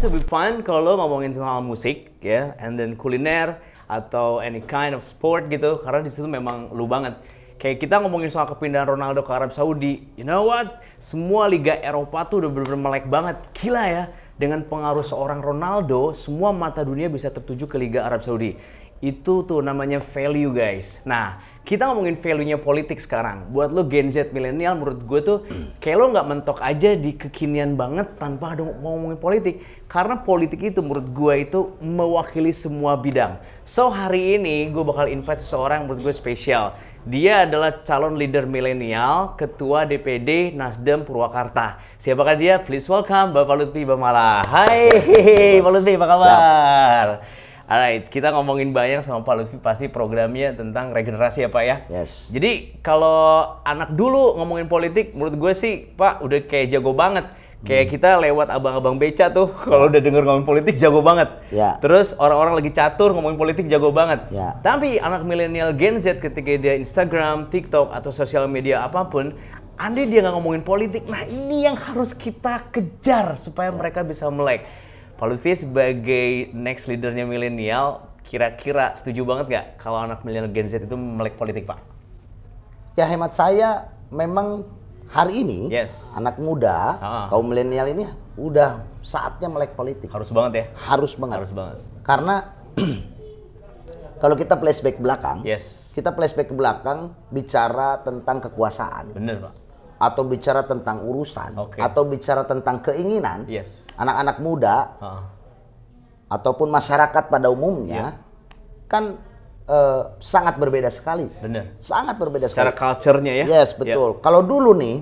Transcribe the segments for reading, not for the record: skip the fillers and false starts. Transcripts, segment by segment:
to be fun kalau ngomongin soal musik ya, and then kuliner atau any kind of sport gitu, karena di situ memang lu banget. Kayak kita ngomongin soal kepindahan Ronaldo ke Arab Saudi, you know what? Semua liga Eropa tuh udah bener-bener melek banget, gila ya. Dengan pengaruh seorang Ronaldo, semua mata dunia bisa tertuju ke Liga Arab Saudi. Itu tuh namanya value guys. Nah, kita ngomongin value-nya politik sekarang. Buat lo Gen Z milenial, menurut gue tuh kayak lo nggak mentok aja di kekinian banget tanpa ada mau ngomongin politik. Karena politik itu menurut gue itu mewakili semua bidang. So hari ini gue bakal invite seseorang yang menurut gue spesial. Dia adalah calon leader milenial, ketua DPD Nasdem Purwakarta. Siapakah dia? Please welcome Bapak Lutfi Bamala. Hai, Pak Lutfi, apa kabar? Alright, kita ngomongin banyak sama Pak Lutfi, pasti programnya tentang regenerasi ya Pak ya? Yes. Jadi kalau anak dulu ngomongin politik, menurut gue sih Pak udah kayak jago banget. Kayak kita lewat abang-abang beca tuh, kalau udah denger ngomongin politik jago banget. Ya. Terus orang-orang lagi catur ngomongin politik jago banget. Ya. Tapi anak milenial Gen Z ketika dia Instagram, TikTok, atau sosial media apapun, andai dia nggak ngomongin politik, nah ini yang harus kita kejar supaya mereka bisa melek. Pak Lutfi sebagai next leadernya milenial, kira-kira setuju banget nggak kalau anak milenial Gen Z itu melek politik, Pak? Ya hemat saya memang hari ini anak muda, kaum milenial ini udah saatnya melek politik. Harus banget ya? Harus banget. Harus banget. Karena kalau kita flashback belakang, kita flashback ke belakang bicara tentang kekuasaan. Bener Pak. Atau bicara tentang urusan, atau bicara tentang keinginan, anak-anak muda, ataupun masyarakat pada umumnya, kan sangat berbeda sekali. Bener. Sangat berbeda sekali. Cara culture-nya ya? Yes, betul. Kalau dulu nih,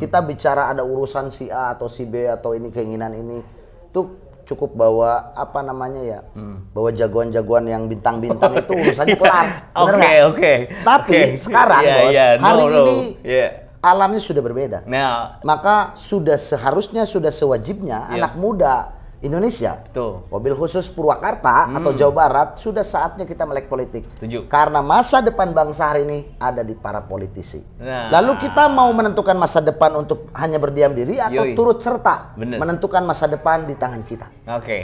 kita bicara ada urusan si A atau si B atau ini keinginan ini, tuh cukup bawa apa namanya ya, bawa jagoan-jagoan yang bintang-bintang itu urusannya kelar. Oke. Tapi sekarang bos, hari ini alamnya sudah berbeda. Nah, maka sudah seharusnya, sudah sewajibnya anak muda Indonesia, mobil khusus Purwakarta atau Jawa Barat, sudah saatnya kita melek politik. Setuju. Karena masa depan bangsa hari ini ada di para politisi. Lalu kita mau menentukan masa depan untuk hanya berdiam diri atau turut serta menentukan masa depan di tangan kita.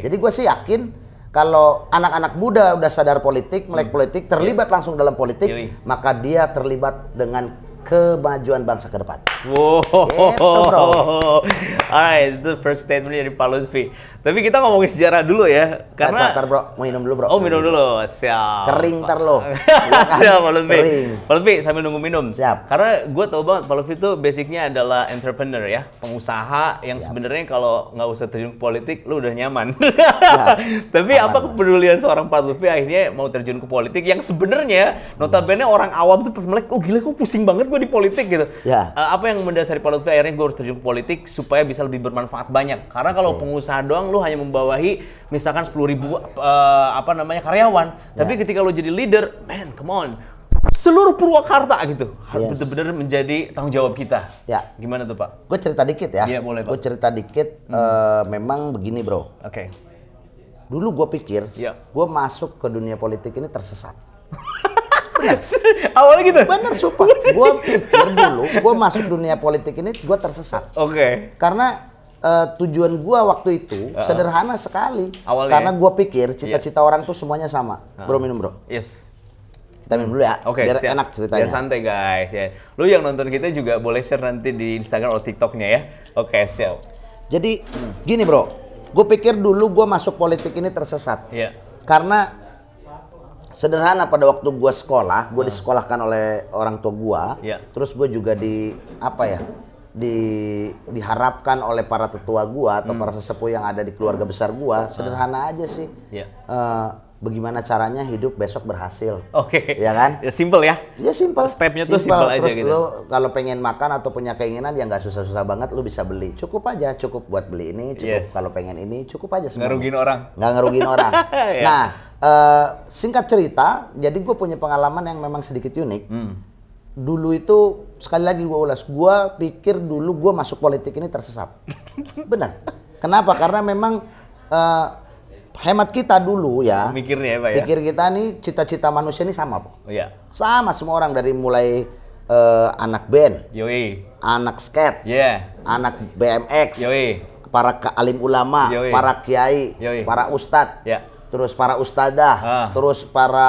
Jadi gue sih yakin kalau anak-anak muda udah sadar politik, melek politik, terlibat langsung dalam politik, maka dia terlibat dengan kemajuan bangsa ke depan. Wow. Gitu, bro. Alright, itu first statement dari Pak Lutfi. Tapi kita ngomongin sejarah dulu ya, karena Ntar bro, mau minum dulu bro. Oh minum dulu, siap. Kering ntar lo. Siap Pak Lutfi. Kering. Pak Lutfi sambil nunggu minum. Siap. Karena gue tau banget Pak Lutfi itu basicnya adalah entrepreneur ya, pengusaha yang sebenarnya kalau nggak usah terjun ke politik, lu udah nyaman. Tapi apa kepedulian seorang Pak Lutfi akhirnya mau terjun ke politik yang sebenarnya notabene orang awam tuh melek, oh gila, kok pusing banget gue di politik gitu. Apa yang mendasari Pak Lutfi akhirnya gue harus terjun ke politik supaya bisa lebih bermanfaat banyak. Karena kalau pengusaha doang lu hanya membawahi misalkan 10.000 karyawan. Tapi ketika lu jadi leader, man, come on. Seluruh Purwakarta gitu harus benar-benar menjadi tanggung jawab kita. Gimana tuh Pak? Gue cerita dikit ya. Iya boleh Pak. Gue cerita dikit. Memang begini bro. Dulu gue pikir gue masuk ke dunia politik ini tersesat. Bener. Awalnya gitu? Bener, sumpah. Gue pikir dulu gue masuk dunia politik ini gue tersesat. Karena tujuan gue waktu itu sederhana sekali. Karena gue pikir cita-cita orang tuh semuanya sama. Bro minum bro. Kita minum dulu ya, biar enak ceritanya. Biar santai guys ya. Lu yang nonton kita juga boleh share nanti di Instagram atau TikToknya ya. Siap. Jadi gini bro, gue pikir dulu gue masuk politik ini tersesat. Karena sederhana, pada waktu gue sekolah, gue disekolahkan oleh orang tua gue. Terus gue juga diharapkan oleh para tetua gue atau para sesepuh yang ada di keluarga besar gue. Sederhana aja sih. Bagaimana caranya hidup besok berhasil. Ya kan? Ya simple ya? Ya simple. Stepnya tuh simple aja terus gitu. Lo kalau pengen makan atau punya keinginan ya nggak susah-susah banget, lo bisa beli. Cukup aja, cukup buat beli ini, cukup kalau pengen ini, cukup aja semuanya. Nggak rugiin orang. Nggak ngerugiin orang. Nah, singkat cerita, jadi gue punya pengalaman yang memang sedikit unik. Dulu itu, sekali lagi gue ulas, gue pikir dulu gue masuk politik ini tersesat. Benar. Kenapa? Karena memang hemat kita dulu ya, mikirnya ya Pak ya? Pikir kita nih cita-cita manusia ini sama Pak. Sama semua orang, dari mulai anak band, anak skate, anak BMX, para alim ulama, para kiai, para ustadz, terus para ustadzah, terus para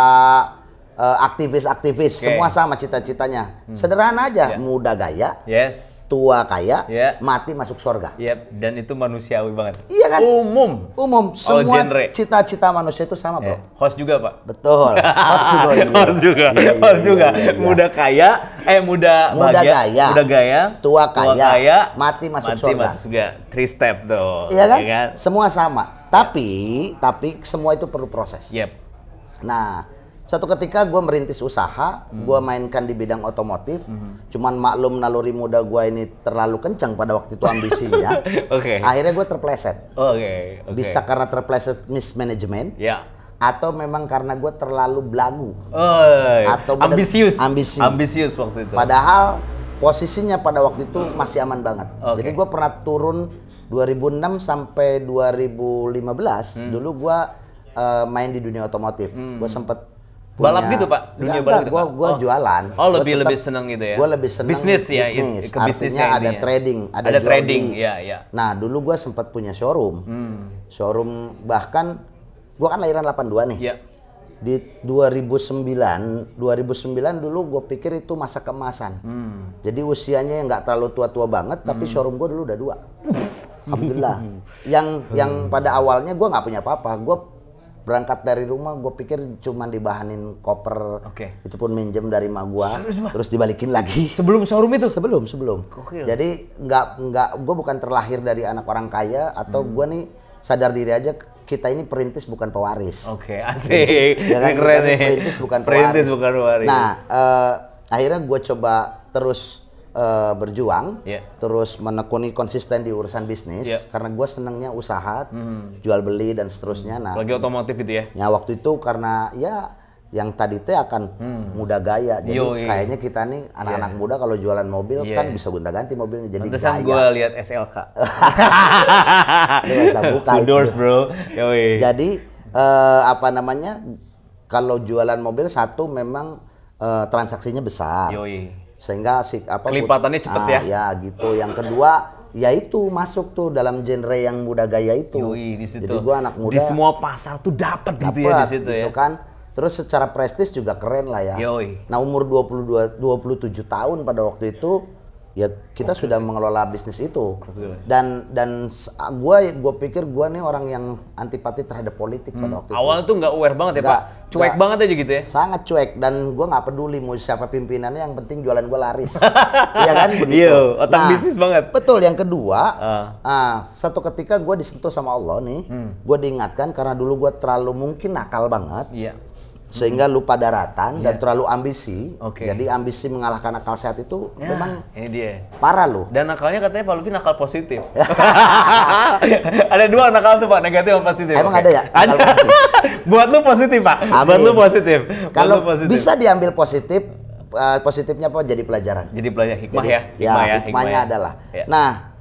aktivis-aktivis, semua sama cita-citanya. Sederhana aja, muda gaya, tua kaya, mati masuk surga. Dan itu manusiawi banget. Iya kan? Umum. Semua cita-cita manusia itu sama, bro. Host juga, Pak. Betul. Host juga. Host juga. Muda kaya, muda gaya, tua kaya, mati masuk surga. 3 step tuh. Iya kan? Semua sama. Tapi semua itu perlu proses. Nah, satu ketika gue merintis usaha, gue mainkan di bidang otomotif. Cuman maklum naluri muda gue ini terlalu kencang pada waktu itu ambisinya. Akhirnya gue terpleset. Bisa karena terpleset mismanagement, atau memang karena gue terlalu belagu, atau ambisius waktu itu. Padahal posisinya pada waktu itu masih aman banget. Jadi gue pernah turun 2006 sampai 2015. Dulu gue main di dunia otomotif. Gue sempet balap gitu, Pak? Dunia balap gitu, Pak? Gue jualan. Lebih senang gitu ya? Gue lebih senang bisnis ya? Artinya ada trading, ada trading, Nah, dulu gue sempat punya showroom. Showroom, bahkan gue kan lahiran 82 nih. Di 2009 dulu gue pikir itu masa keemasan. Jadi usianya nggak terlalu tua-tua banget, tapi showroom gue dulu udah 2. Alhamdulillah. Yang pada awalnya gue nggak punya apa-apa. Gue berangkat dari rumah, gue pikir cuma dibahanin koper, itu pun minjem dari mak gue, terus dibalikin lagi. Sebelum showroom itu? Sebelum. Jadi gue bukan terlahir dari anak orang kaya, atau gue nih sadar diri aja, kita ini perintis bukan pewaris. Asik. Jadi, ya kan, keren nih. Perintis bukan pewaris. Nah, akhirnya gue coba terus berjuang, terus menekuni konsisten di urusan bisnis, karena gue senengnya usaha, jual beli dan seterusnya. Nah, lagi otomotif gitu ya? Ya waktu itu karena ya yang tadi teh akan muda gaya, jadi kayaknya kita nih anak-anak muda kalau jualan mobil kan bisa gonta-ganti mobilnya jadi pantesan gaya. Gue lihat SLK. Lu bisa buka itu. Doors, bro. Jadi apa namanya? Kalau jualan mobil satu memang transaksinya besar. Sehingga kelipatannya cepet ya. Ya gitu. Yang kedua yaitu masuk tuh dalam genre yang muda gaya itu. Jadi gua anak muda. Di semua pasar tuh dapat gitu ya di situ gitu kan. Terus secara prestis juga keren lah ya. Nah, umur 27 tahun pada waktu itu ya kita sudah mengelola bisnis itu. Dan gue pikir gue nih orang yang antipati terhadap politik pada waktu itu. Awalnya tuh nggak aware banget ya, Pak? Cuek banget aja gitu ya? Sangat cuek, dan gue nggak peduli mau siapa pimpinannya, yang penting jualan gue laris. Iya kan begitu. Iya, otak bisnis banget. Betul. Yang kedua, satu ketika gue disentuh sama Allah nih, gue diingatkan karena dulu gue terlalu mungkin nakal banget. Sehingga lupa daratan dan terlalu ambisi. Jadi ambisi mengalahkan akal sehat itu memang ini dia. Parah loh. Dan nakalnya katanya Pak Lutfi nakal positif. Ada 2 nakal tuh, Pak, negatif sama positif. Emang ada ya? Ada. Buat lu positif, Pak. Buat lu positif. Kalau bisa diambil positif, positifnya apa? Jadi pelajaran. Jadi pelajaran, hikmah ya. Hikmahnya adalah. Nah,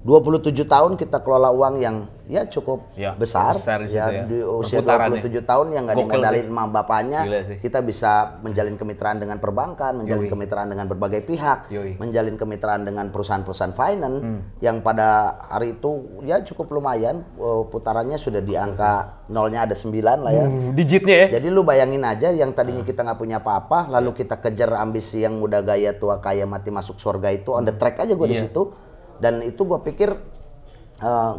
27 tahun kita kelola uang yang ya cukup besar ya, di usia 27 tahun yang nggak dimodalin sama bapaknya. Kita bisa menjalin kemitraan dengan perbankan, menjalin kemitraan dengan berbagai pihak, menjalin kemitraan dengan perusahaan-perusahaan finance yang pada hari itu ya cukup lumayan, putarannya sudah di angka nolnya ada 9 lah ya. Digitnya ya. Jadi lu bayangin aja, yang tadinya kita nggak punya apa-apa, lalu kita kejar ambisi yang muda gaya tua kaya mati masuk surga itu, on the track aja gue di situ. Dan itu gue pikir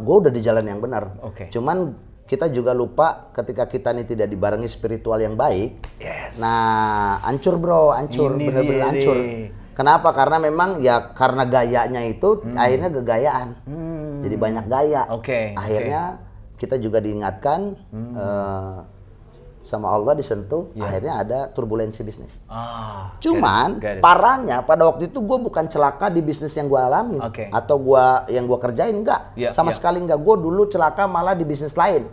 gue udah di jalan yang benar. Cuman kita juga lupa ketika kita ini tidak dibarengi spiritual yang baik. Nah, hancur bro, hancur, bener-bener hancur. Kenapa? Karena memang ya karena gayanya itu akhirnya gegayaan. Jadi banyak gaya. Akhirnya kita juga diingatkan sama Allah, disentuh, akhirnya ada turbulensi bisnis. Cuman parahnya pada waktu itu gue bukan celaka di bisnis yang gue alami atau yang gue kerjain, enggak, sama sekali enggak. Gue dulu celaka malah di bisnis lain.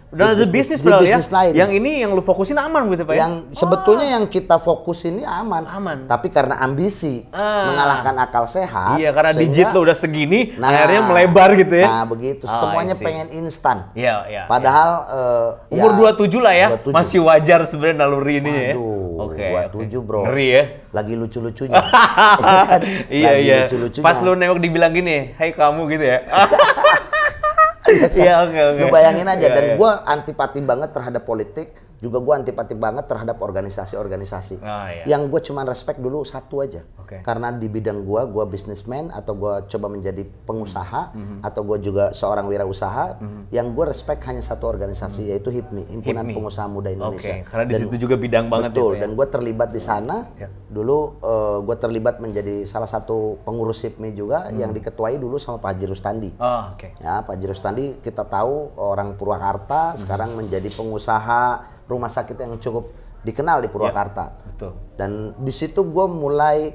Udah ada bisnis di bisnis lain. Yang ini yang lu fokusin aman gitu, Pak? Yang sebetulnya yang kita fokus ini aman. Tapi karena ambisi mengalahkan akal sehat. Iya, karena digit lo udah segini, akhirnya melebar gitu ya. Nah, begitu. Semuanya pengen instan. Iya. Padahal umur 27 lah ya. 27. Masih wajar sebenarnya naluri ini ya. 27, bro. Ngeri ya. Lagi lucu-lucunya. Iya. Lucu-lucunya. Pas lu nengok dibilang gini, "Hai kamu," gitu ya. Iya, oke. Lu bayangin aja, dan gue antipati banget terhadap politik, juga gue antipati banget terhadap organisasi-organisasi. Yang gue cuman respect dulu satu aja. Karena di bidang gue businessman, atau gue coba menjadi pengusaha, atau gue juga seorang wirausaha, yang gue respect hanya satu organisasi, yaitu HIPMI, Himpunan Pengusaha Muda Indonesia. Karena di situ juga bidang banget. Betul, dan gue terlibat di sana. Dulu gue terlibat menjadi salah satu pengurus HIPMI juga, yang diketuai dulu sama Pak Haji Rustandi. Ya, Pak Haji Rustandi kita tahu orang Purwakarta, sekarang menjadi pengusaha rumah sakit yang cukup dikenal di Purwakarta. Betul. Dan di situ gue mulai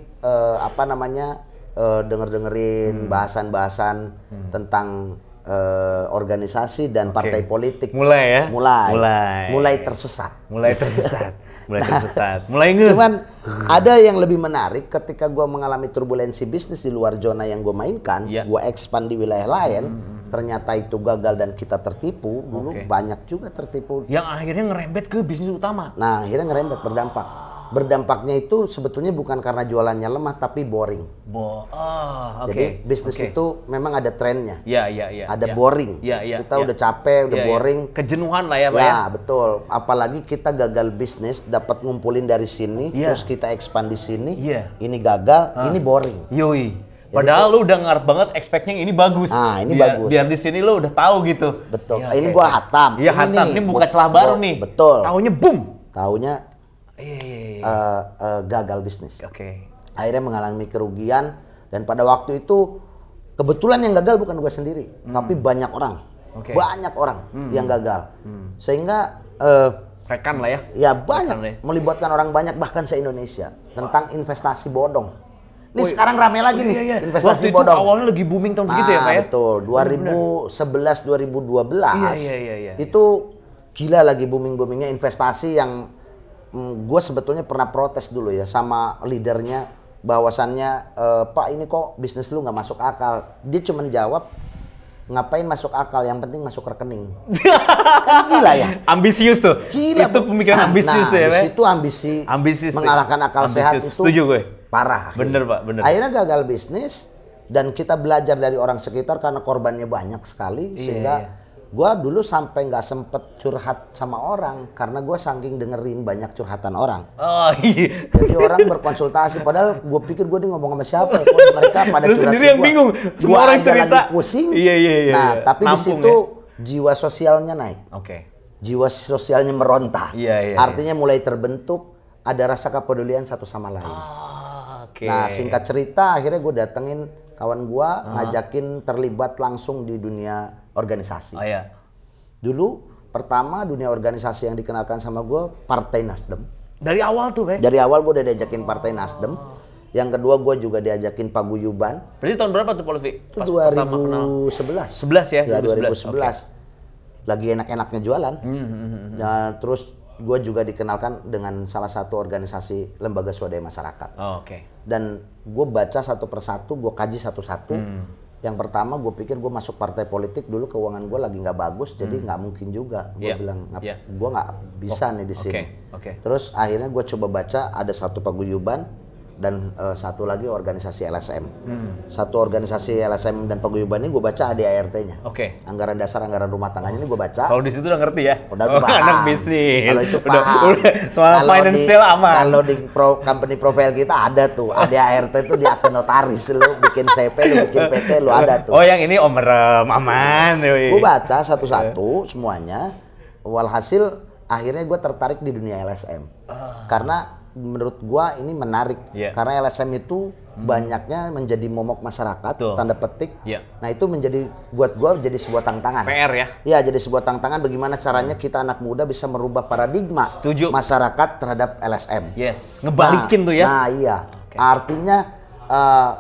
denger-dengerin bahasan-bahasan tentang organisasi dan partai politik. Mulai ya? Mulai tersesat. Mulai ngeh. Cuman ada yang lebih menarik ketika gue mengalami turbulensi bisnis di luar zona yang gue mainkan, gue expand di wilayah lain, ternyata itu gagal dan kita tertipu. Dulu banyak juga tertipu. Yang akhirnya ngerembet ke bisnis utama. Nah, akhirnya ngerembet, berdampak. Berdampaknya itu sebetulnya bukan karena jualannya lemah, tapi boring. Jadi bisnis itu memang ada trennya. Ada boring. Kita udah capek, udah boring. Kejenuhan lah ya, Pak. Ya, betul. Apalagi kita gagal bisnis, dapat ngumpulin dari sini, terus kita expand di sini. Ini gagal, ini boring. Padahal lu udah ngarep banget expect-nya ini bagus. Ini bagus. Biar di sini lu udah tahu gitu. Betul. Ini gua hatam. Iya, hatam. Ini buka celah baru nih. Betul. Taunya boom. Taunya gagal bisnis. Akhirnya mengalami kerugian, dan pada waktu itu kebetulan yang gagal bukan gue sendiri, tapi banyak orang, yang gagal, sehingga rekan lah ya. Ya banyak, melibatkan orang banyak bahkan se-Indonesia tentang investasi bodong. Ini sekarang rame lagi nih, investasi waktu bodong. Itu awalnya lagi booming tahun segitu ya, Pak ya? Betul, 2011 2012 itu gila lagi boomingnya investasi yang gue sebetulnya pernah protes dulu ya sama leadernya, bahwasannya Pak, ini kok bisnis lu nggak masuk akal. Dia cuma jawab, ngapain masuk akal, yang penting masuk rekening. Kan gila ya, ambisius tuh. Gila, itu pemikiran ambisius tuh ya, Pak. Itu ambisi mengalahkan akal sehat itu. Setuju gue. Parah. Bener Pak, bener. Akhirnya gagal bisnis, dan kita belajar dari orang sekitar karena korbannya banyak sekali, sehingga gue dulu sampai nggak sempet curhat sama orang karena gue saking dengerin banyak curhatan orang. Jadi orang berkonsultasi, padahal gue pikir gue ngomong sama siapa ya, kok mereka pada curhat. Lu sendiri yang bingung, semua orang cerita. Lagi pusing. Nah, tapi di situ jiwa sosialnya naik. Jiwa sosialnya meronta. Artinya mulai terbentuk, ada rasa kepedulian satu sama lain. Nah, singkat cerita, akhirnya gue datengin kawan gue, ngajakin terlibat langsung di dunia organisasi. Dulu pertama dunia organisasi yang dikenalkan sama gue Partai Nasdem. Dari awal tuh, Pak? Dari awal gue udah diajakin Partai Nasdem. Yang kedua gue juga diajakin paguyuban. Berarti tahun berapa tuh, Pak Lutfi? Itu 2011. 11 ya? Ya, 2011. Lagi enak-enaknya jualan. Nah, terus gue juga dikenalkan dengan salah satu organisasi lembaga swadaya masyarakat. Dan gue baca satu persatu, gue kaji satu-satu. Yang pertama gue pikir gue masuk partai politik, dulu keuangan gue lagi nggak bagus, jadi nggak mungkin juga. Gue bilang gue nggak bisa nih di sini. Terus akhirnya gue coba baca, ada satu paguyuban dan satu lagi organisasi LSM. Satu organisasi LSM dan paguyuban ini gue baca ADART-nya. Anggaran dasar, anggaran rumah tangganya ini gue baca. Kalau di situ udah ngerti ya? Udah paham. Anak bisnis. Kalau itu paham. Soal financial aman. Kalau di company profile kita ada tuh, ADART itu di akte notaris. Lu bikin CP, lu bikin PT, lu ada tuh. Oh, yang ini Om Rem, aman. Gue baca satu-satu semuanya. Walhasil akhirnya gue tertarik di dunia LSM. Karena menurut gua ini menarik, karena LSM itu banyaknya menjadi momok masyarakat, tanda petik. Nah, itu menjadi buat gua jadi sebuah tantangan. PR ya? Iya, jadi sebuah tantangan bagaimana caranya kita anak muda bisa merubah paradigma masyarakat terhadap LSM. Ngebalikin tuh ya. Nah, iya. Artinya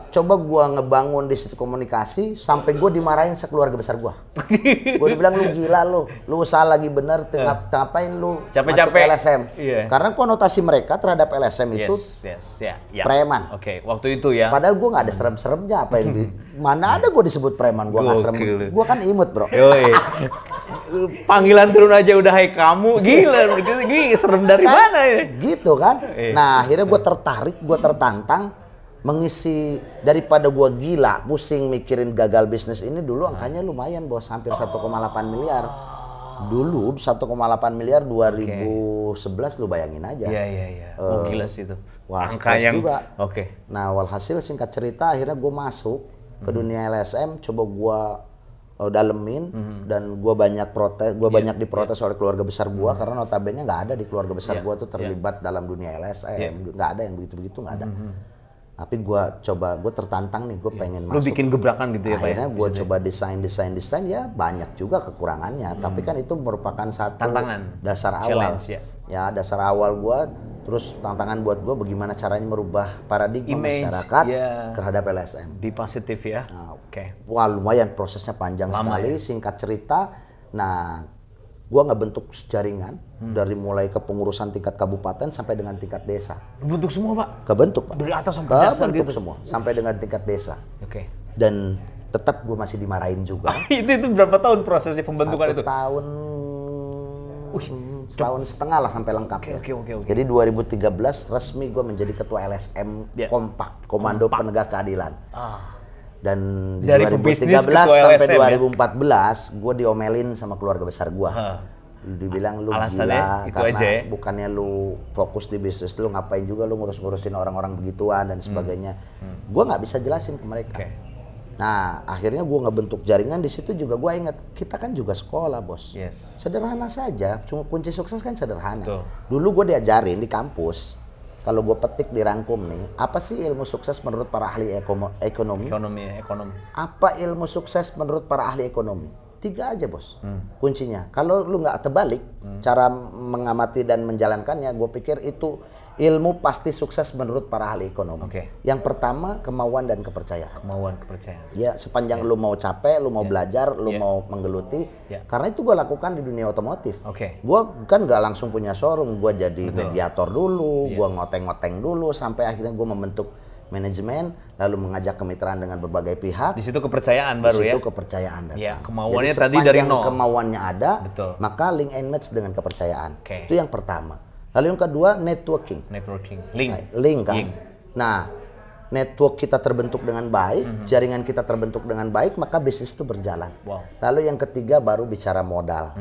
coba gua ngebangun di situ komunikasi sampai gua dimarahin sekeluarga besar gua. Gua dibilang, lu gila lu salah lagi bener, ngapain lu masuk LSM? Karena konotasi mereka terhadap LSM itu preman. Waktu itu ya. Padahal gua nggak ada serem-seremnya, apa yang mana ada gua disebut preman, gua nggak serem. Gua kan imut, bro. Panggilan turun aja udah hai kamu, gila. Gini serem dari mana ini? Gitu kan. Nah, akhirnya gua tertarik, gua tertantang. mengisi daripada gua gila pusing mikirin gagal bisnis ini dulu angkanya lumayan bos, hampir 1,8 miliar. Dulu 1,8 miliar 2011 lu bayangin aja. Iya. Gila sih itu. Wah, stres juga. Oke. Nah, walhasil singkat cerita akhirnya gue masuk ke dunia LSM, coba gua dalemin dan gua banyak protes, banyak diprotes oleh keluarga besar gua karena notabene nggak ada di keluarga besar gua tuh terlibat dalam dunia LSM, nggak ada yang begitu-begitu, nggak ada. Tapi gue tertantang nih, gue pengen masuk. Lu bikin gebrakan gitu ya Pak? Akhirnya gue coba desain ya banyak juga kekurangannya. Tapi kan itu merupakan satu tantangan, dasar awal. Ya dasar awal gue, terus tantangan buat gue bagaimana caranya merubah paradigma masyarakat terhadap LSM. Be positif ya. Nah, wah lumayan prosesnya panjang sekali, singkat cerita. Nah, gue ngebentuk jaringan dari mulai kepengurusan tingkat kabupaten sampai dengan tingkat desa. Bentuk semua Pak? Kebentuk Pak. Dari atas sampai dasar gitu? Semua, sampai dengan tingkat desa. Dan tetap gue masih dimarahin juga. itu berapa tahun prosesnya pembentukan itu? Setahun setengah lah sampai lengkap ya. Jadi 2013 resmi gue menjadi ketua LSM Kompak, Komando Penegak Keadilan. Dan di dari 2013 sampai 2014 gue diomelin sama keluarga besar gue. Dibilang lu gila karena bukannya lu fokus di bisnis lu, ngapain juga lu ngurus-ngurusin orang-orang begituan dan sebagainya. Gue nggak bisa jelasin ke mereka. Nah akhirnya gue ngebentuk jaringan. Di situ juga gue ingat kita kan juga sekolah bos. Sederhana saja, cuma kunci sukses kan sederhana. Dulu gue diajarin di kampus, kalau gue petik dirangkum nih, apa sih ilmu sukses menurut para ahli ekonomi? Ekonomi. Apa ilmu sukses menurut para ahli ekonomi? 3 aja bos, kuncinya. Kalau lu nggak terbalik cara mengamati dan menjalankannya, gue pikir itu ilmu pasti sukses menurut para ahli ekonomi. Yang pertama kemauan dan kepercayaan. Ya sepanjang lu mau capek, lu mau belajar, lu mau menggeluti. Karena itu gue lakukan di dunia otomotif. Gue kan nggak langsung punya showroom, gue jadi mediator dulu, gue ngoteng-ngoteng dulu sampai akhirnya gue membentuk manajemen, lalu mengajak kemitraan dengan berbagai pihak. Di situ kepercayaan baru ya? Di situ kepercayaan datang. Ya, kemauannya tadi dari nol. Kemauannya ada, maka link and match dengan kepercayaan. Itu yang pertama. Lalu yang kedua, networking. Link kan. Nah, network kita terbentuk dengan baik, jaringan kita terbentuk dengan baik, maka bisnis itu berjalan. Lalu yang ketiga baru bicara modal.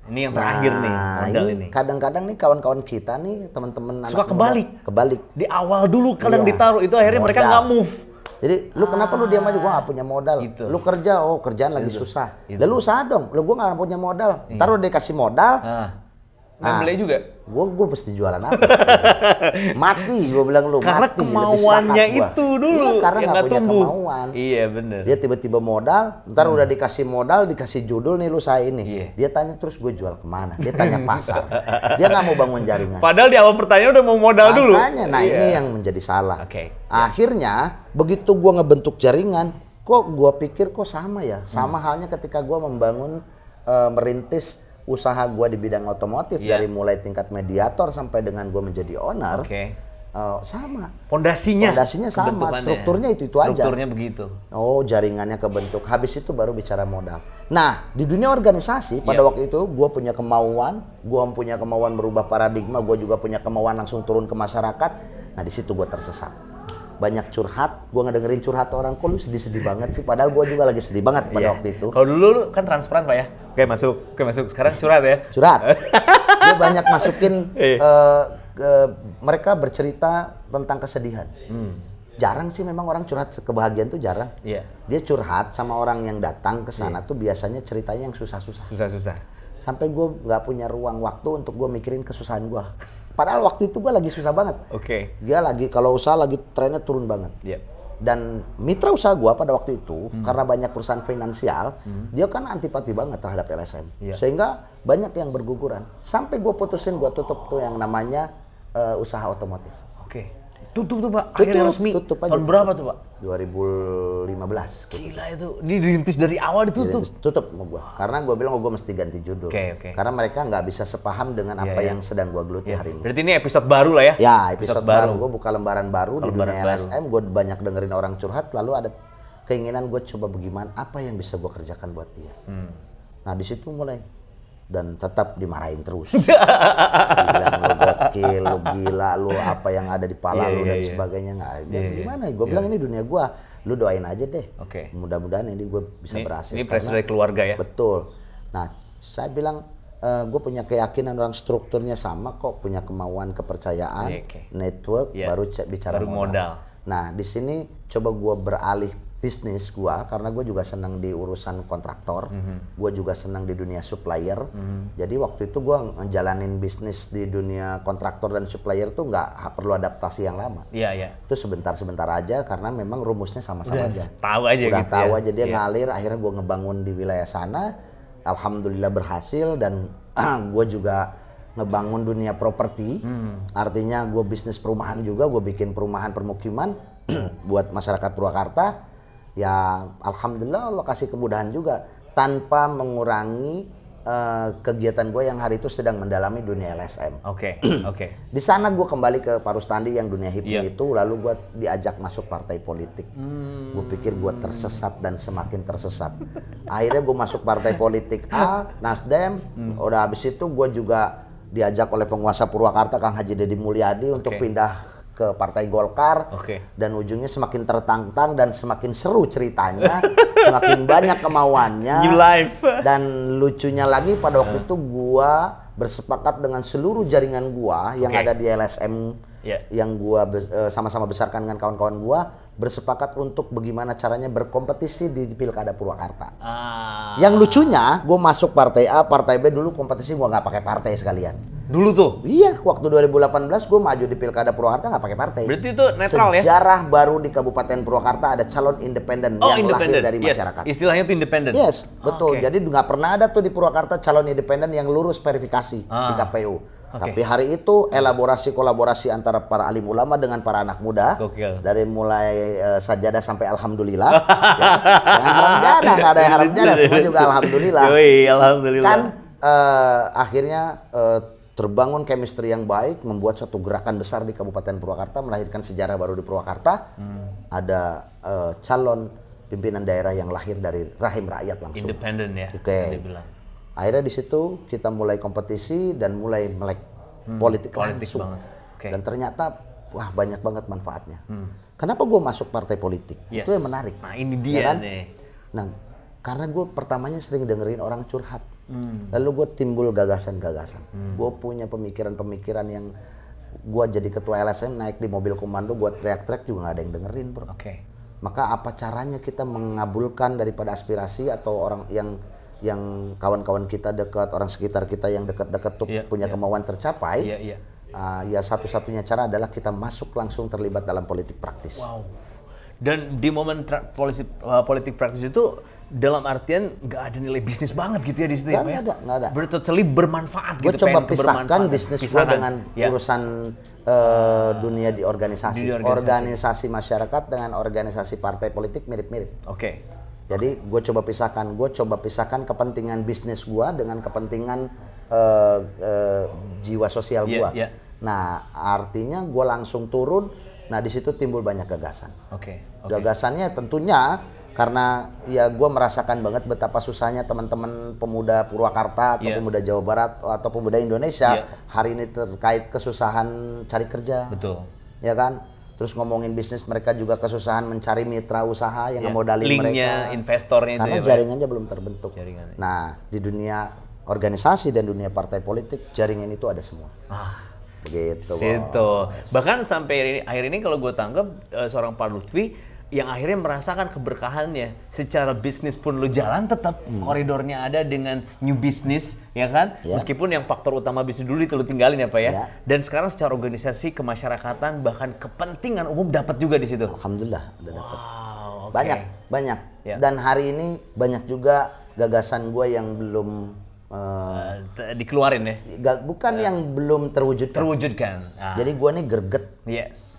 Ini yang terakhir nih, modal ini. Kadang-kadang nih kawan-kawan kita nih, teman-teman suka kebalik. Di awal dulu kadang ditaruh, itu akhirnya modal. Mereka nggak move. Jadi, lu kenapa lu diam aja? Gua nggak punya modal. Lu kerja, kerjaan lagi susah. Lalu usaha dong. Lu gua nggak punya modal. Ntar lu dikasih modal. Beli juga. Gue mesti jualan apa? Mati, gue bilang lu. Karena mati. Kemauannya itu dulu. Karena nggak punya kemauan. Iya bener. Dia tiba-tiba modal, ntar udah dikasih modal, dikasih judul nih lu saya ini. Dia tanya terus gue jual kemana? Dia tanya pasar. Dia nggak mau bangun jaringan. Padahal di awal pertanyaan udah mau modal dulu. Nah ini yang menjadi salah. Akhirnya begitu gue ngebentuk jaringan, kok gue pikir kok sama ya. Sama halnya ketika gue membangun, merintis usaha gue di bidang otomotif dari mulai tingkat mediator sampai dengan gue menjadi owner, sama. Pondasinya sama, strukturnya itu aja. Strukturnya begitu. Jaringannya kebentuk. Habis itu baru bicara modal. Nah, di dunia organisasi pada waktu itu gue punya kemauan merubah paradigma, gue juga punya kemauan langsung turun ke masyarakat. Nah, di situ gue tersesat. Banyak curhat, gue ngedengerin curhat orang, kok lu sedih-sedih banget sih, padahal gue juga lagi sedih banget pada waktu itu. Kalau dulu kan transparan Pak ya, oke masuk, sekarang curhat ya? Curhat, dia banyak masukin, mereka bercerita tentang kesedihan. Jarang sih memang orang curhat kebahagiaan tuh jarang. Dia curhat sama orang yang datang ke sana tuh biasanya ceritanya yang susah-susah. Sampai gue nggak punya ruang waktu untuk gue mikirin kesusahan gue. Padahal waktu itu gue lagi susah banget. Dia lagi kalau usaha lagi trennya turun banget. Dan mitra usaha gue pada waktu itu karena banyak perusahaan finansial, dia kan antipati banget terhadap LSM. Sehingga banyak yang berguguran. Sampai gue putusin gue tutup tuh yang namanya usaha otomotif. Tutup tuh Pak, akhirnya resmi. Tutup aja. Tahun berapa tuh Pak? 2015. Gila itu, ini dirintis dari awal ditutup? Tutup sama gue, karena gue bilang gue mesti ganti judul. Karena mereka nggak bisa sepaham dengan apa yang sedang gue geluti hari ini. Berarti ini episode baru lah ya? Ya, episode baru. Gue buka lembaran baru di dunia LSM, gue banyak dengerin orang curhat, lalu ada keinginan gue coba bagaimana, apa yang bisa gue kerjakan buat dia. Nah di situ mulai dan tetap dimarahin terus. Bilang lu gokil, lu gila, lu apa yang ada di pala lu dan sebagainya. Gimana? Gue bilang ini dunia gue, lu doain aja deh. Mudah-mudahan ini gue bisa berhasil. Ini prestasi dari keluarga ya? Betul. Nah, saya bilang gue punya keyakinan orang strukturnya sama kok, punya kemauan, kepercayaan, network, baru bicara modal. Nah, di sini coba gue beralih bisnis gua karena gue juga senang di urusan kontraktor, gue juga senang di dunia supplier. Jadi waktu itu gue ngejalanin bisnis di dunia kontraktor dan supplier tuh nggak perlu adaptasi yang lama. Itu sebentar-sebentar aja karena memang rumusnya sama-sama aja. Udah tahu aja dia ngalir. Akhirnya gue ngebangun di wilayah sana. Alhamdulillah berhasil dan gue juga ngebangun dunia properti. Artinya gue bisnis perumahan juga, gue bikin perumahan permukiman buat masyarakat Purwakarta. Ya alhamdulillah Allah kasih kemudahan juga tanpa mengurangi kegiatan gue yang hari itu sedang mendalami dunia LSM. Di sana gue kembali ke Parustandi yang dunia HIPMI itu, lalu gue diajak masuk partai politik. Gue pikir gue tersesat dan semakin tersesat. Akhirnya gue masuk partai politik A, Nasdem. Udah habis itu gue juga diajak oleh penguasa Purwakarta Kang Haji Deddy Mulyadi untuk pindah ke Partai Golkar, dan ujungnya semakin tertantang dan semakin seru ceritanya, semakin banyak kemauannya. Dan lucunya lagi pada waktu itu gua bersepakat dengan seluruh jaringan gua yang ada di LSM, yang gua sama-sama besarkan dengan kawan-kawan gua, bersepakat untuk bagaimana caranya berkompetisi di Pilkada Purwakarta. Yang lucunya, gue masuk partai A, partai B, dulu kompetisi gue nggak pakai partai sekalian. Dulu tuh? Iya, waktu 2018 gue maju di Pilkada Purwakarta nggak pakai partai. Berarti itu netral ya? Sejarah baru di Kabupaten Purwakarta ada calon independen yang lahir dari masyarakat. Istilahnya itu independen? Yes, betul. Jadi nggak pernah ada tuh di Purwakarta calon independen yang lurus verifikasi di KPU. Tapi hari itu elaborasi kolaborasi antara para alim ulama dengan para anak muda, dari mulai sajadah sampai alhamdulillah. Jangan haram jadah, nggak ada yang haram jadah, semua juga alhamdulillah. Alhamdulillah. Kan akhirnya terbangun chemistry yang baik, membuat suatu gerakan besar di Kabupaten Purwakarta, melahirkan sejarah baru di Purwakarta. Ada calon pimpinan daerah yang lahir dari rahim rakyat langsung. Independen ya. Akhirnya di situ kita mulai kompetisi dan mulai melek politik langsung. Dan ternyata wah banyak banget manfaatnya. Kenapa gue masuk partai politik? Itu yang menarik. Nah ini dia kan? nih. Nah karena gue pertamanya sering dengerin orang curhat. Lalu gue timbul gagasan-gagasan. Gue punya pemikiran-pemikiran yang gue jadi ketua LSM naik di mobil komando, gue teriak-teriak juga gak ada yang dengerin bro. Maka apa caranya kita mengabulkan daripada aspirasi atau orang yang kawan-kawan kita dekat, orang sekitar kita yang dekat-dekat tuh punya kemauan tercapai. Ya satu-satunya cara adalah kita masuk langsung terlibat dalam politik praktis. Dan di momen politik praktis itu dalam artian nggak ada nilai bisnis banget gitu ya di situ ya? Nggak ada. Totally bermanfaat gitu. Gue coba pisahkan bisnis gue dengan ya. urusan dunia di organisasi. Organisasi masyarakat dengan organisasi partai politik mirip-mirip. Oke. Jadi gue coba pisahkan kepentingan bisnis gue dengan kepentingan jiwa sosial gue. Nah artinya gue langsung turun. Nah di situ timbul banyak gagasan. Gagasannya tentunya karena ya gue merasakan banget betapa susahnya teman-teman pemuda Purwakarta atau pemuda Jawa Barat atau pemuda Indonesia hari ini terkait kesusahan cari kerja. Ya kan? Terus ngomongin bisnis, mereka juga kesusahan mencari mitra usaha yang ngemodalin mereka. Investornya karena itu ya, jaringannya belum terbentuk. Nah di dunia organisasi dan dunia partai politik jaringan itu ada semua. Begitu. Bahkan sampai akhir ini kalau gue tangkap seorang Pak Lutfi yang akhirnya merasakan keberkahannya secara bisnis pun lo jalan tetap koridornya ada dengan new business ya kan, meskipun yang faktor utama bisnis dulu itu lo tinggalin ya Pak ya. Dan sekarang secara organisasi kemasyarakatan bahkan kepentingan umum dapat juga di situ. Alhamdulillah udah dapat. Banyak. Dan hari ini banyak juga gagasan gue yang belum dikeluarin ya? Bukan yang belum terwujudkan. Jadi gue nih greget.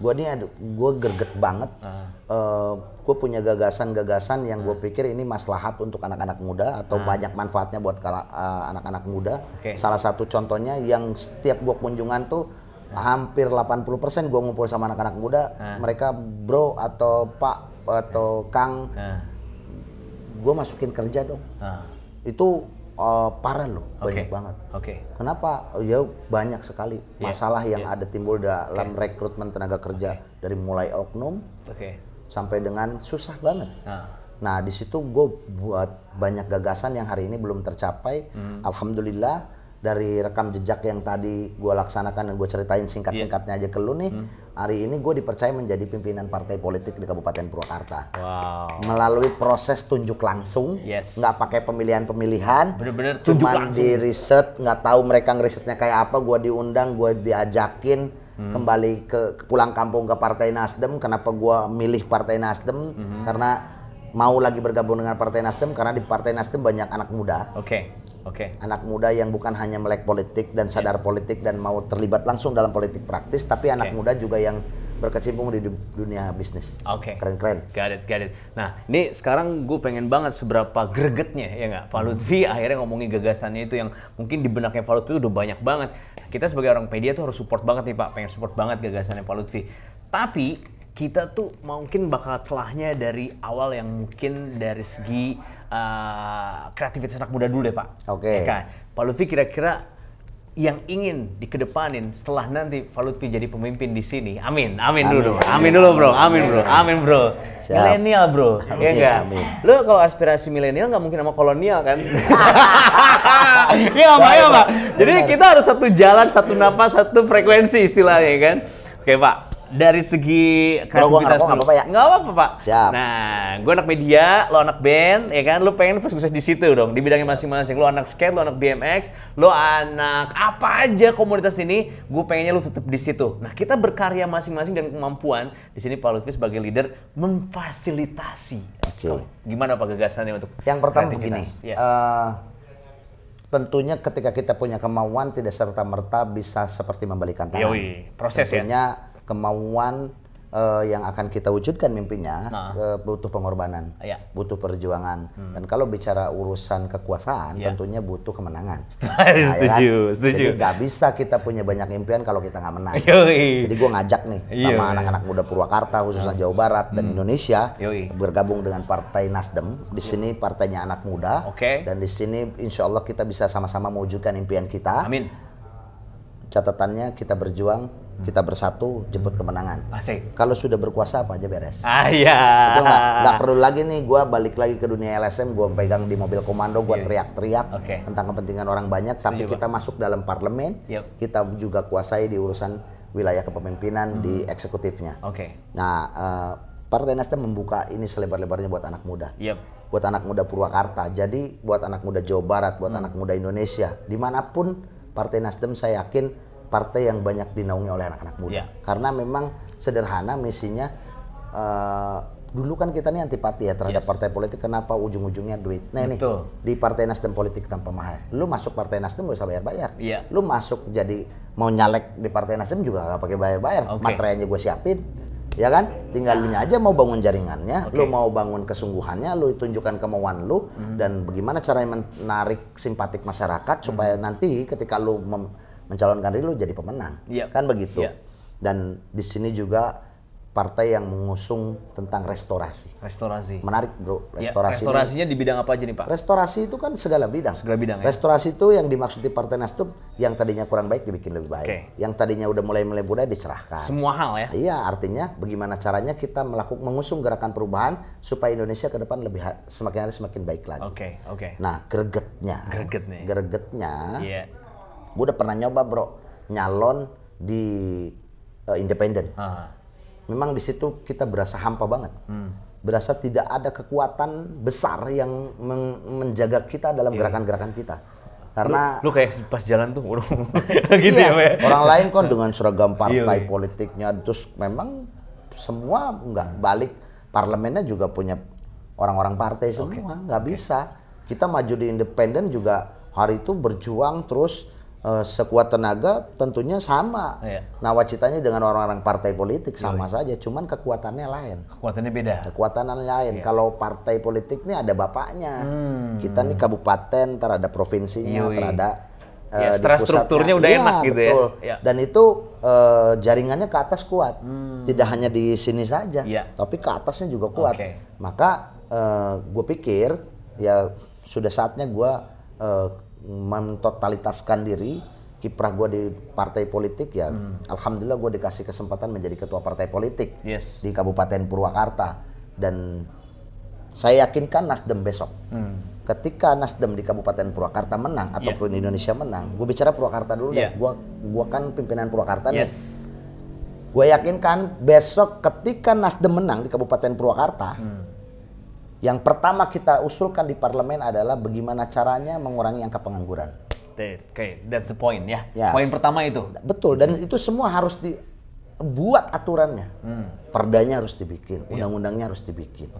Gue greget banget. Gue punya gagasan-gagasan yang gue pikir ini maslahat untuk anak-anak muda atau banyak manfaatnya buat anak-anak muda. Salah satu contohnya yang setiap gue kunjungan tuh hampir 80% gue ngumpul sama anak-anak muda. Mereka bro atau pak atau kang, gue masukin kerja dong. Itu parah loh, banyak banget. Kenapa? Ya banyak sekali masalah yang ada timbul dalam rekrutmen tenaga kerja dari mulai oknum sampai dengan susah banget. Nah di situ gue buat banyak gagasan yang hari ini belum tercapai. Alhamdulillah dari rekam jejak yang tadi gue laksanakan dan gue ceritain singkat-singkatnya aja ke lu nih. Hari ini gue dipercaya menjadi pimpinan partai politik di Kabupaten Purwakarta. Melalui proses tunjuk langsung, nggak pakai pemilihan-pemilihan, cuman di riset, nggak tahu mereka ngerisetnya kayak apa. Gue diundang, gue diajakin kembali ke pulang kampung ke Partai Nasdem. Kenapa gue milih Partai Nasdem? Karena mau lagi bergabung dengan Partai Nasdem karena di Partai Nasdem banyak anak muda. Anak muda yang bukan hanya melek politik dan sadar politik dan mau terlibat langsung dalam politik praktis, tapi anak muda juga yang berkecimpung di dunia bisnis. Keren-keren. Got it. Nah, ini sekarang gue pengen banget seberapa gregetnya ya nggak Pak Lutfi akhirnya ngomongin gagasannya itu yang mungkin di benaknya Pak Lutfi udah banyak banget. Kita sebagai orang media tuh harus support banget nih Pak, pengen support banget gagasannya Pak Lutfi. Tapi kita tuh mungkin bakal celahnya dari awal yang mungkin dari segi kreativitas anak muda dulu deh Pak. Ya kan? Pak Lutfi kira-kira yang ingin dikedepanin setelah nanti Pak Lutfi jadi pemimpin di sini. Amin dulu bro. Milenial bro, ya enggak? Lo kalau aspirasi milenial nggak mungkin sama kolonial kan? Iya Pak. Jadi kita harus satu jalan, satu napas, satu frekuensi istilahnya kan. Oke Pak. Dari segi kreativitas nggak apa-apa ya? Nggak apa-apa Pak. Siap. Nah, gue anak media, lo anak band, ya kan? Lo pengen sukses di situ dong, di bidangnya masing-masing. Lo anak skate, lo anak BMX, lo anak apa aja komunitas ini, gue pengennya lo tetap di situ. Nah, kita berkarya masing-masing dan kemampuan. Di sini Pak Lutfi sebagai leader memfasilitasi. Gimana Pak gagasannya untuk yang pertama begini? Tentunya ketika kita punya kemauan tidak serta-merta bisa seperti membalikan tangan. Proses tentunya kemauan yang akan kita wujudkan mimpinya butuh pengorbanan, butuh perjuangan. Dan kalau bicara urusan kekuasaan, tentunya butuh kemenangan. Setuju. Jadi nggak bisa kita punya banyak impian kalau kita nggak menang. Jadi gue ngajak nih sama anak-anak muda Purwakarta, khususnya Jawa Barat dan Indonesia, bergabung dengan Partai Nasdem. Di sini partainya anak muda, dan di sini insya Allah kita bisa sama-sama mewujudkan impian kita. Amin. Catatannya kita berjuang, kita bersatu, jemput kemenangan. Kalau sudah berkuasa apa aja beres. Itu nggak perlu lagi nih gue balik lagi ke dunia LSM, gue pegang di mobil komando, gue teriak-teriak tentang kepentingan orang banyak. Tapi kita masuk dalam parlemen, kita juga kuasai di urusan wilayah kepemimpinan di eksekutifnya. Nah, Partai Nasdem membuka ini selebar-lebarnya buat anak muda. Buat anak muda Purwakarta, jadi buat anak muda Jawa Barat, buat anak muda Indonesia, dimanapun Partai Nasdem saya yakin partai yang banyak dinaungi oleh anak-anak muda. Karena memang sederhana misinya. Dulu kan kita nih antipati ya terhadap partai politik. Kenapa ujung-ujungnya duit? Nah ini di Partai Nasdem politik tanpa mahar. Lu masuk Partai Nasdem gak usah bayar-bayar. Lu masuk jadi mau nyalek di Partai Nasdem juga gak pakai bayar-bayar. Materialnya gue siapin. Ya kan? Tinggal lu aja mau bangun jaringannya, lu mau bangun kesungguhannya, lu tunjukkan kemauan lu dan bagaimana caranya menarik simpatik masyarakat supaya nanti ketika lu mencalonkan diri lu jadi pemenang. Kan begitu. Dan di sini juga partai yang mengusung tentang restorasi. Menarik bro, restorasinya di bidang apa aja nih Pak? Restorasi itu kan segala bidang. Restorasi itu yang dimaksud di Partai Nasdem, yang tadinya kurang baik dibikin lebih baik. Yang tadinya udah mulai budaya dicerahkan. Semua hal ya? Iya, artinya bagaimana caranya kita mengusung gerakan perubahan supaya Indonesia ke depan semakin hari semakin baik lagi. Nah, gregetnya, gue udah pernah nyoba bro, nyalon di independen. Memang di situ kita berasa hampa banget, berasa tidak ada kekuatan besar yang menjaga kita dalam gerakan-gerakan kita. Karena lu kayak pas jalan tuh, gitu ya, orang lain kan dengan seragam partai politiknya, terus memang semua nggak balik parlemennya juga punya orang-orang partai semua, nggak bisa. Kita maju di independen juga hari itu berjuang terus. Sekuat tenaga tentunya sama. Nawacitanya dengan orang-orang partai politik sama saja, cuman kekuatannya lain. Kekuatannya lain. Kalau partai politik ini ada bapaknya. Kita nih kabupaten, terada provinsinya, terada strukturnya udah enak gitu ya. Dan itu jaringannya ke atas kuat. Tidak hanya di sini saja, tapi ke atasnya juga kuat. Maka gue pikir ya sudah saatnya gue mentotalitaskan diri, kiprah gue di partai politik ya, alhamdulillah gue dikasih kesempatan menjadi ketua partai politik di Kabupaten Purwakarta. Dan saya yakinkan Nasdem besok, ketika Nasdem di Kabupaten Purwakarta menang ataupun Indonesia menang, gue bicara Purwakarta dulu deh, gue kan pimpinan Purwakarta nih. Gue yakinkan besok ketika Nasdem menang di Kabupaten Purwakarta, yang pertama kita usulkan di parlemen adalah bagaimana caranya mengurangi angka pengangguran. Oke, that's the point ya. Poin pertama itu. Betul, dan itu semua harus dibuat aturannya. Perdanya harus dibikin, undang-undangnya harus dibikin.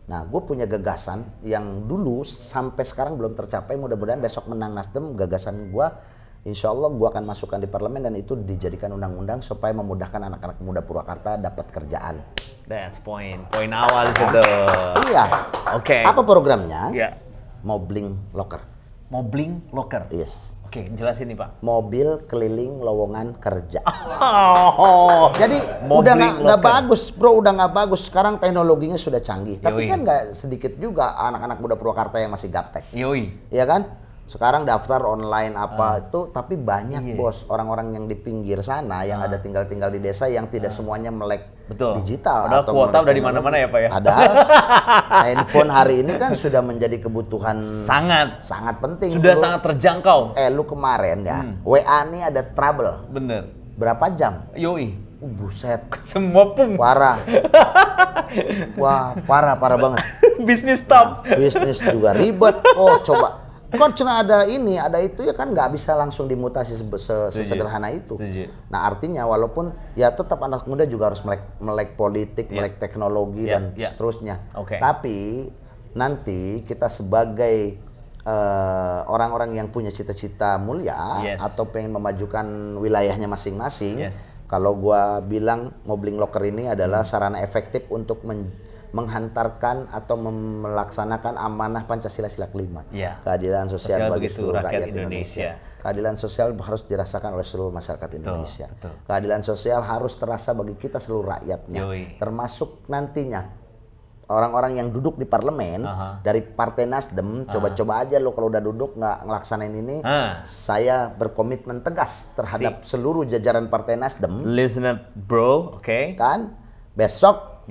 Nah, gue punya gagasan yang dulu sampai sekarang belum tercapai. Mudah-mudahan besok menang Nasdem, gagasan gue, insya Allah gue akan masukkan di parlemen dan itu dijadikan undang-undang supaya memudahkan anak-anak muda Purwakarta dapat kerjaan. That's point awal itu. Iya. Apa programnya? Mobbing Locker. Mobbing Locker. Yes. Oke, jelasin nih Pak. Mobil keliling lowongan kerja. Jadi udah nggak bagus, bro, udah nggak bagus. Sekarang teknologinya sudah canggih. Tapi kan nggak sedikit juga anak-anak muda Purwakarta yang masih gaptek. Iya kan? Sekarang daftar online itu, tapi banyak bos orang-orang yang di pinggir sana yang ada tinggal di desa yang tidak semuanya melek digital. Padahal atau kuota udah di mana-mana ya Pak ya. Padahal handphone hari ini kan sudah menjadi kebutuhan sangat penting. Sudah sangat terjangkau. Lu kemarin ya, WA nih ada trouble. Bener. Berapa jam? Buset. Semua pun. Parah. Wah, parah banget. Bisnis stop. Bisnis juga ribet. Oh, coba. Kan cuma ada ini, ada itu ya kan nggak bisa langsung dimutasi sesederhana itu. Nah artinya walaupun ya tetap anak muda juga harus melek politik, melek teknologi dan seterusnya. Tapi nanti kita sebagai orang-orang yang punya cita-cita mulia atau pengen memajukan wilayahnya masing-masing, kalau gua bilang Mobbing Locker ini adalah sarana efektif untuk menghantarkan atau melaksanakan amanah Pancasila Sila kelima. Keadilan sosial bagi seluruh rakyat Indonesia. Keadilan sosial harus dirasakan oleh seluruh masyarakat Indonesia. Keadilan sosial harus terasa bagi kita seluruh rakyatnya. Termasuk nantinya orang-orang yang duduk di parlemen dari Partai Nasdem. Coba-coba aja lo kalau udah duduk nggak ngelaksanain ini. Saya berkomitmen tegas terhadap seluruh jajaran Partai Nasdem. Listen up bro, Kan besok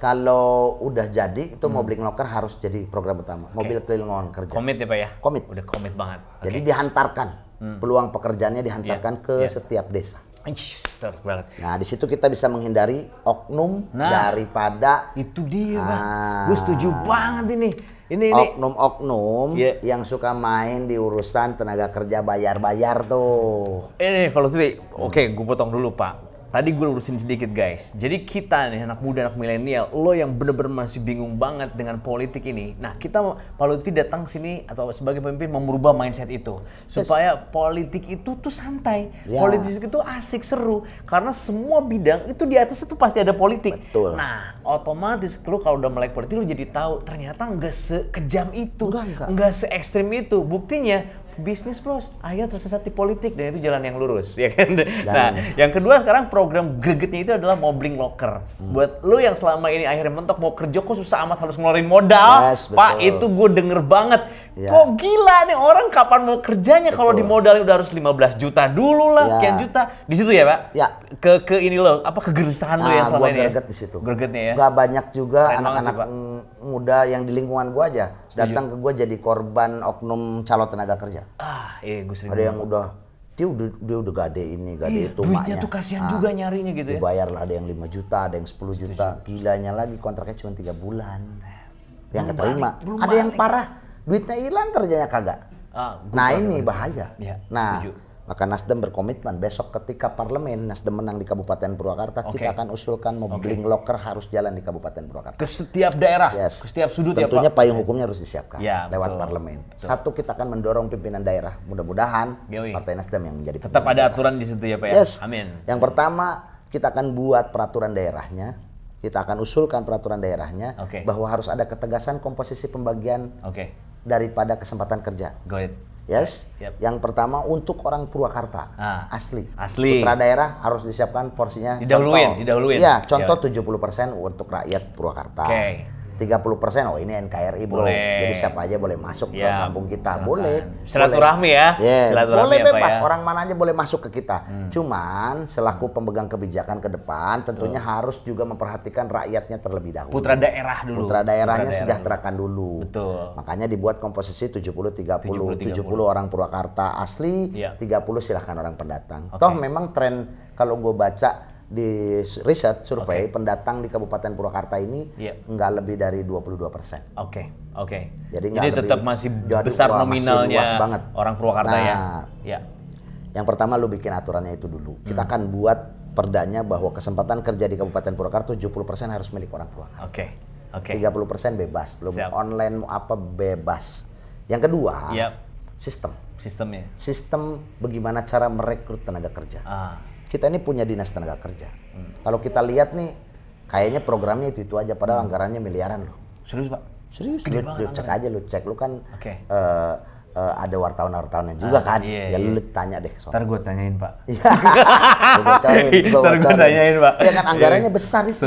kalau udah jadi itu Mobbing Locker harus jadi program utama. Mobil keliling lowongan kerja. Komit ya Pak ya? Komit. Udah komit banget. Jadi dihantarkan, peluang pekerjaannya dihantarkan ke setiap desa. Banget. Nah di situ kita bisa menghindari oknum daripada itu dia Pak. Gue setuju banget ini. Oknum-oknum yang suka main di urusan tenaga kerja bayar-bayar tuh. Ini kalau oke, gue potong dulu Pak. Tadi gue urusin sedikit guys. Jadi kita nih anak muda, anak milenial, lo yang bener-bener masih bingung banget dengan politik ini. Nah kita Pak Lutfi datang sini atau sebagai pemimpin mau merubah mindset itu supaya politik itu tuh santai, politik itu asik, seru. Karena semua bidang itu di atas itu pasti ada politik. Betul. Nah otomatis lo kalau udah melek politik lo jadi tahu ternyata nggak sekejam itu, nggak se ekstrim itu. Buktinya bisnis bros, akhirnya tersesat di politik dan itu jalan yang lurus, ya kan? Nah, yang kedua sekarang program gregetnya itu adalah Mobbing Locker. Buat lu yang selama ini akhirnya mentok mau kerja kok susah amat harus ngeluarin modal, Pak, itu gue denger banget. Kok gila nih orang kapan mau kerjanya kalau di modal udah harus 15 juta dulu lah, sekian juta. Di situ ya, Pak? Ke ini lo, apa kegelisahan lo yang selama ini? Greget di situ. Gregetnya ya. Gak banyak juga anak-anak muda yang di lingkungan gue aja datang ke gue jadi korban oknum calon tenaga kerja. Gue sering ada yang dia udah gade ini, gade itu duitnya tuh kasihan juga nyarinya gitu ya. Dibayar lah, ada yang 5 juta, ada yang 10 juta. Gilanya lagi kontraknya cuma 3 bulan. Yang keterima. Ada yang parah, duitnya hilang kerjanya kagak. Nah ini bahaya. Maka Nasdem berkomitmen besok ketika parlemen Nasdem menang di Kabupaten Purwakarta, kita akan usulkan Mobbing Locker harus jalan di Kabupaten Purwakarta. Ke setiap daerah, ke setiap sudut. Tentunya payung hukumnya harus disiapkan lewat parlemen. Satu, kita akan mendorong pimpinan daerah. Mudah-mudahan Partai Nasdem yang menjadi tetap ada aturan di situ ya Pak ya. Amin. Yang pertama, kita akan buat peraturan daerahnya. Kita akan usulkan peraturan daerahnya bahwa harus ada ketegasan komposisi pembagian daripada kesempatan kerja. Yang pertama untuk orang Purwakarta asli. Putra daerah harus disiapkan porsinya. Didahuluin. Iya, contoh 70% untuk rakyat Purwakarta. 30% 30% oh ini NKRI bro. Boleh. Jadi siapa aja boleh masuk ke kampung kita. Boleh. Silaturahmi ya. Boleh bebas. Orang mana aja boleh masuk ke kita. Cuman selaku pemegang kebijakan ke depan tentunya harus juga memperhatikan rakyatnya terlebih dahulu. Putra daerah dulu. Putra daerahnya sejahterakan dulu. Betul. Makanya dibuat komposisi 70-30. 70 orang Purwakarta asli, 30 silahkan orang pendatang. Toh memang tren kalau gue baca di riset survei pendatang di Kabupaten Purwakarta ini nggak lebih dari 22%. Jadi tetap masih besar nominalnya luas banget. Orang Purwakarta ya. Yang pertama lu bikin aturannya itu dulu. Kita akan buat perdanya bahwa kesempatan kerja di Kabupaten Purwakarta 70% harus milik orang Purwakarta. 30% bebas. Lu online mau apa bebas. Yang kedua, sistemnya. Sistem bagaimana cara merekrut tenaga kerja. Kita ini punya dinas tenaga kerja. Kalau kita lihat nih, kayaknya programnya itu aja, padahal anggarannya miliaran loh. Serius Pak? Serius, lu cek aja, lu kan ada wartawan-wartawannya juga kan. Ya lu tanya deh. Ntar gue tanyain Pak. Gue tanyain Pak. Ya kan anggarannya besar itu.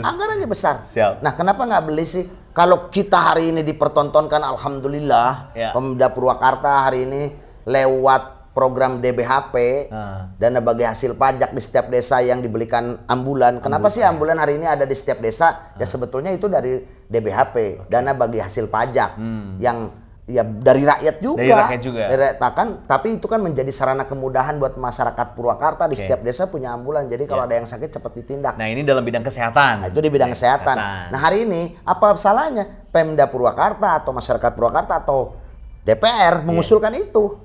Anggarannya besar. Siap. Nah kenapa nggak beli sih? Kalau kita hari ini dipertontonkan, alhamdulillah, Pemda Purwakarta hari ini lewat program DBHP, dana bagi hasil pajak di setiap desa yang dibelikan ambulan. Kenapa sih ambulan hari ini ada di setiap desa? Ya sebetulnya itu dari DBHP, dana bagi hasil pajak yang ya dari rakyat juga. Dari rakyat tapi itu kan menjadi sarana kemudahan buat masyarakat Purwakarta di setiap desa punya ambulan. Jadi kalau ada yang sakit cepat ditindak. Nah ini dalam bidang kesehatan. Nah itu di bidang kesehatan. Nah hari ini apa salahnya Pemda Purwakarta atau masyarakat Purwakarta atau DPR mengusulkan itu.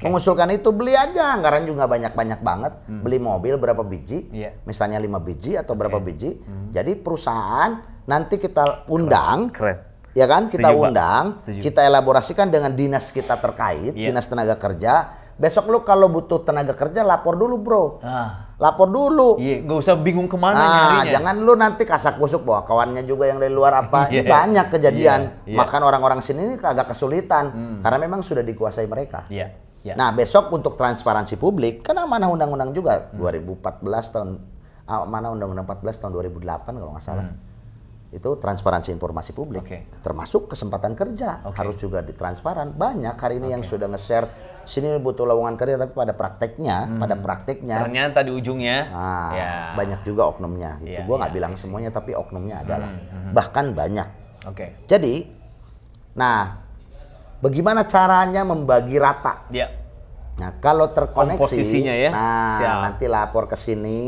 Mengusulkan itu, beli aja, anggaran juga banyak-banyak banget. Beli mobil berapa biji, misalnya 5 biji atau berapa biji. Jadi perusahaan nanti kita undang, ya kan? Kita undang, kita elaborasikan dengan dinas kita terkait, dinas tenaga kerja. Besok lu kalau butuh tenaga kerja lapor dulu bro. Lapor dulu. Gak usah bingung kemana nyarinya. Jangan lu nanti kasak kusuk bawa kawannya juga yang dari luar apa. Ini banyak kejadian. Makan orang-orang sini ini agak kesulitan. Karena memang sudah dikuasai mereka. Nah besok untuk transparansi publik, kan amanah undang-undang juga 2014 tahun, amanah undang-undang 14 tahun 2008 kalau nggak salah. Itu transparansi informasi publik, termasuk kesempatan kerja harus juga ditransparan. Banyak hari ini yang sudah nge-share sini butuh lowongan kerja tapi pada prakteknya, ternyata di ujungnya banyak juga oknumnya gitu. Gua nggak bilang semuanya tapi oknumnya adalah bahkan banyak. Jadi, nah bagaimana caranya membagi rata? Nah kalau terkoneksi, nanti lapor ke sini.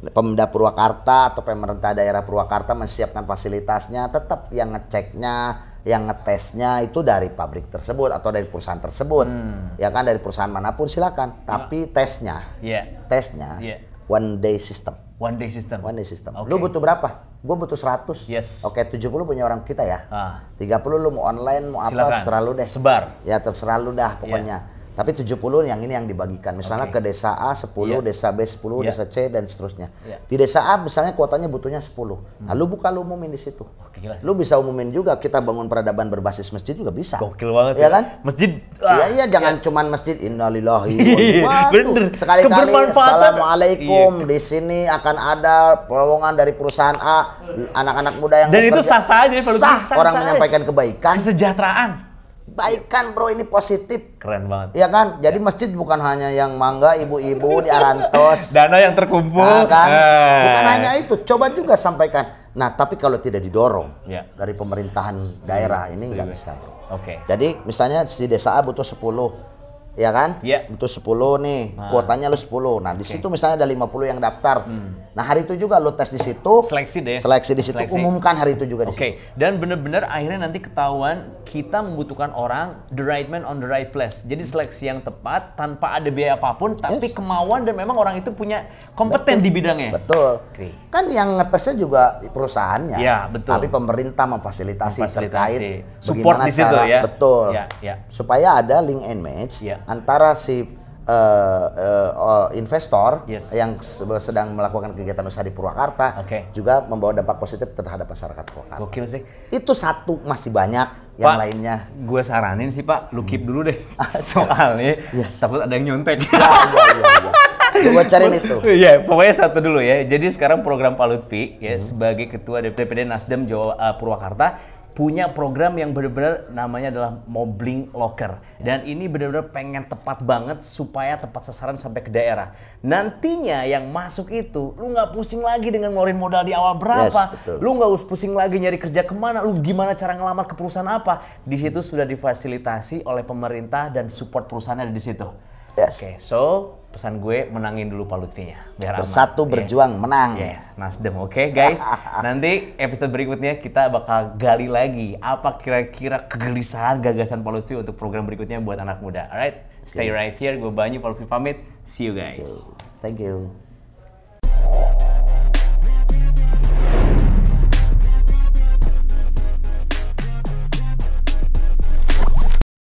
Pemda Purwakarta atau pemerintah daerah Purwakarta menyiapkan fasilitasnya, tetap yang ngeceknya, yang ngetesnya itu dari pabrik tersebut atau dari perusahaan tersebut, ya kan dari perusahaan manapun silakan. Tapi tesnya, one day system. One day system. Lu butuh berapa? Gue butuh 100. 70 punya orang kita ya. 30 lu mau online mau silakan. Apa terserah lu deh. Sebar. Ya terserah lu dah pokoknya. Tapi 70 yang ini yang dibagikan. Misalnya ke desa A 10, desa B 10, desa C dan seterusnya. Di desa A misalnya kuotanya butuhnya 10. Nah, lu umumin di situ. Lu bisa umumin juga kita bangun peradaban berbasis masjid juga bisa. Gokil banget. Ya kan? Masjid. Iya jangan cuman masjid innalillahi wa inna sekali-kali assalamualaikum di sini akan ada lowongan dari perusahaan A, anak-anak muda yang dan itu sah saja orang menyampaikan kebaikan. Kesejahteraan. Baikan bro, ini positif. Keren banget. Iya kan? Jadi masjid bukan hanya yang mangga ibu-ibu di Arantos. Dana yang terkumpul. Nah, kan? Bukan hanya itu. Coba juga sampaikan. Nah tapi kalau tidak didorong dari pemerintahan daerah ini nggak bisa bro. Jadi misalnya di desa A butuh 10. Ya kan? Butuh 10 nih, kuotanya lu 10. Nah, di situ misalnya ada 50 yang daftar. Nah, hari itu juga lu tes di situ. Seleksi di situ, umumkan hari itu juga di situ. Dan benar-benar akhirnya nanti ketahuan kita membutuhkan orang the right man on the right place. Jadi seleksi yang tepat tanpa ada biaya apapun, tapi kemauan dan memang orang itu punya kompeten di bidangnya. Betul. Kan yang ngetesnya juga perusahaannya. Tapi pemerintah memfasilitasi terkait support bagaimana di situ cara, ya. Betul. Supaya ada link and match antara si investor yang sedang melakukan kegiatan usaha di Purwakarta juga membawa dampak positif terhadap masyarakat Purwakarta. Gokil sih. Itu satu, masih banyak yang lainnya. Gue saranin sih Pak, lu keep dulu deh. Soalnya takut ada yang nyontek. Gua cariin itu. Iya, pokoknya satu dulu ya. Jadi sekarang program Pak Lutfi ya sebagai ketua DPD Nasdem Jawa Purwakarta punya program yang benar-benar namanya adalah Mobbing Locker. Dan ini benar-benar pengen tepat banget supaya tepat sasaran sampai ke daerah. Nantinya yang masuk itu, lu nggak pusing lagi dengan ngeluarin modal di awal berapa. Lu nggak pusing lagi nyari kerja kemana, lu gimana cara ngelamar ke perusahaan apa. Di situ sudah difasilitasi oleh pemerintah dan support perusahaan ada di situ. Oke, so pesan gue menangin dulu Pak Lutfinya. Biar bersatu aman. berjuang menang. Nasdem, oke guys. Nanti episode berikutnya kita bakal gali lagi apa kira-kira kegelisahan gagasan Pak Lutfi untuk program berikutnya buat anak muda. Alright, stay right here. Gue Banyu, Pak Lutfi pamit. See you guys. Thank you.